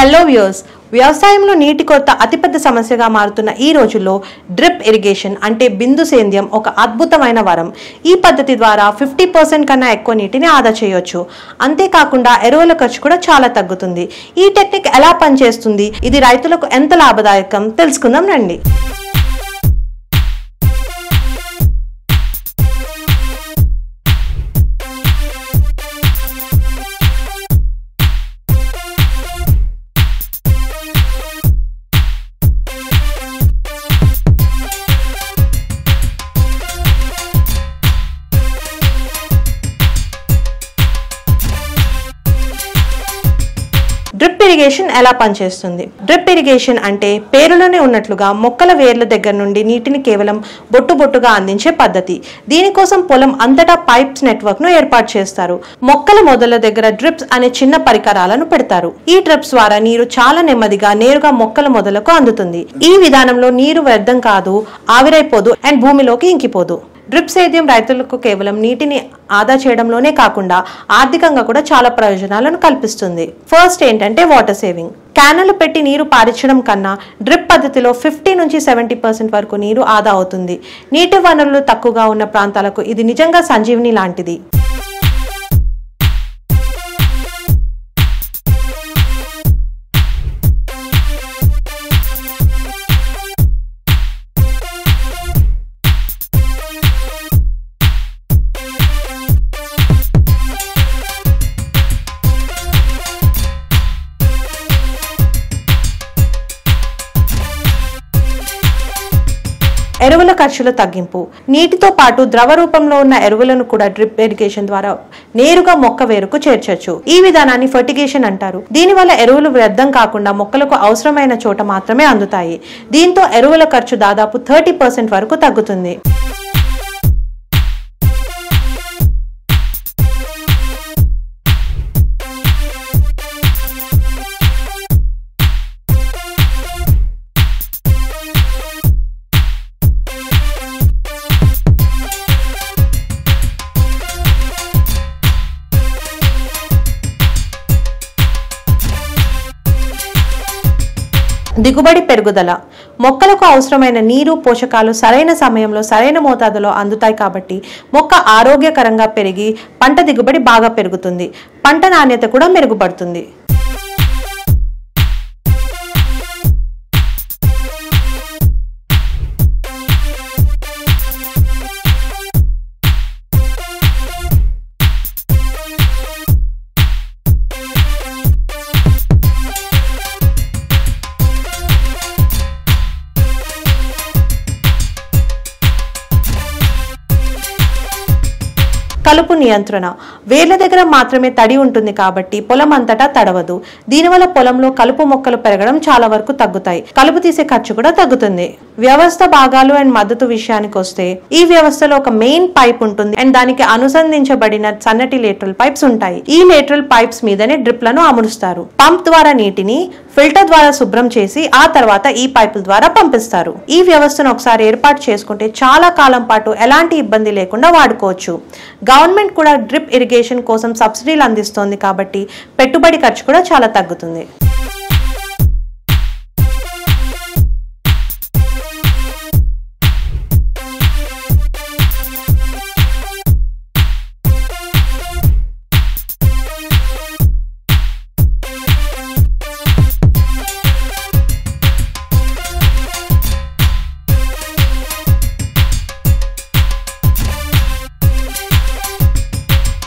Hello viewers, వ్యవసాయంలో నీటి కొరత అతిపెద్ద సమస్యగా మారుతున్న ఈ రోజుల్లో డ్రిప్ ఇరిగేషన్ అంటే బిందు సేద్యం ఒక అద్భుతమైన వరం. ఈ పద్ధతి ద్వారా 50% కన్నా ఎక్కువ నీటిని ఆదా చేయొచ్చు. అంతేకాకుండా ఎరువుల ఖర్చు కూడా చాలా తగ్గుతుంది. ఈ టెక్నిక్ ఎలా పనిచేస్తుంది, ఇది రైతులకు ఎంత లాభదాయకం తెలుసుకుందాం రండి. డ్రిప్ ఇరిగేషన్ ఎలా పనిచేస్తుంది? డ్రిప్ ఇరిగేషన్ అంటే పేరులోనే ఉన్నట్లుగా మొక్కల వేర్ల దగ్గర నుండి నీటిని కేవలం బొట్టుగా అందించే పద్ధతి. దీనికోసం పొలం అంతటా పైప్స్ నెట్వర్క్ ను ఏర్పాటు చేస్తారు. మొక్కల మొదల దగ్గర డ్రిప్స్ అనే చిన్న పరికరాలను పెడతారు. ఈ డ్రిప్స్ ద్వారా నీరు చాలా నెమ్మదిగా నేరుగా మొక్కల మొదలకు అందుతుంది. ఈ విధానంలో నీరు వ్యర్థం కాదు, ఆవిరైపోదు అండ్ భూమిలోకి ఇంకిపోదు. డ్రిప్ సేద్యం రైతులకు కేవలం నీటిని ఆదా చేయడంలోనే కాకుండా ఆర్థికంగా కూడా చాలా ప్రయోజనాలను కల్పిస్తుంది. ఫస్ట్ ఏంటంటే వాటర్ సేవింగ్. క్యానలు పెట్టి నీరు పారించడం కన్నా డ్రిప్ పద్ధతిలో 50 నుంచి 70% వరకు నీరు ఆదా అవుతుంది. నీటి వనరులు తక్కువగా ఉన్న ప్రాంతాలకు ఇది నిజంగా సంజీవని లాంటిది. ఎరువుల ఖర్చుల తగ్గింపు. నీటితో పాటు ద్రవ రూపంలో ఉన్న ఎరువులను కూడా డ్రిప్ ఇరిగేషన్ ద్వారా నేరుగా మొక్క వేరుకు చేర్చొచ్చు. ఈ విధానాన్ని ఫర్టిగేషన్ అంటారు. దీనివల్ల ఎరువులు వ్యర్థం కాకుండా మొక్కలకు అవసరమైన చోట మాత్రమే అందుతాయి. దీంతో ఎరువుల ఖర్చు దాదాపు 30% వరకు తగ్గుతుంది. దిగుబడి పెరుగుదల. మొక్కలకు అవసరమైన నీరు, పోషకాలు సరైన సమయంలో సరైన మోతాదులో అందుతాయి కాబట్టి మొక్క ఆరోగ్యకరంగా పెరిగి పంట దిగుబడి బాగా పెరుగుతుంది. పంట నాణ్యత కూడా మెరుగుపడుతుంది. కలుపు నియంత్రణ. వేర్ల దగ్గర మాత్రమే తడి ఉంటుంది కాబట్టి పొలం అంతటా తడవదు. దీనివల్ల పొలంలో కలుపు మొక్కలు పెరగడం చాలా వరకు తగ్గుతాయి. కలుపు తీసే ఖర్చు కూడా తగ్గుతుంది. వ్యవస్థ భాగాలు అండ్ మద్దతు విషయానికి వస్తే, ఈ వ్యవస్థలో ఒక మెయిన్ పైప్ ఉంటుంది అండ్ దానికి అనుసంధించబడిన సన్నటి లేటరల్ పైప్స్ ఉంటాయి. ఈ లేటరల్ పైప్స్ మీదనే డ్రిప్లను అమరుస్తారు. పంప్ ద్వారా నీటిని ఫిల్టర్ ద్వారా శుభ్రం చేసి ఆ తర్వాత ఈ పైపుల ద్వారా పంపిస్తారు. ఈ వ్యవస్థను ఒకసారి ఏర్పాటు చేసుకుంటే చాలా కాలం పాటు ఎలాంటి ఇబ్బంది లేకుండా వాడుకోవచ్చు. గవర్నమెంట్ కూడా డ్రిప్ ఇరిగేషన్ కోసం సబ్సిడీలు అందిస్తోంది కాబట్టి పెట్టుబడి ఖర్చు కూడా చాలా తగ్గుతుంది.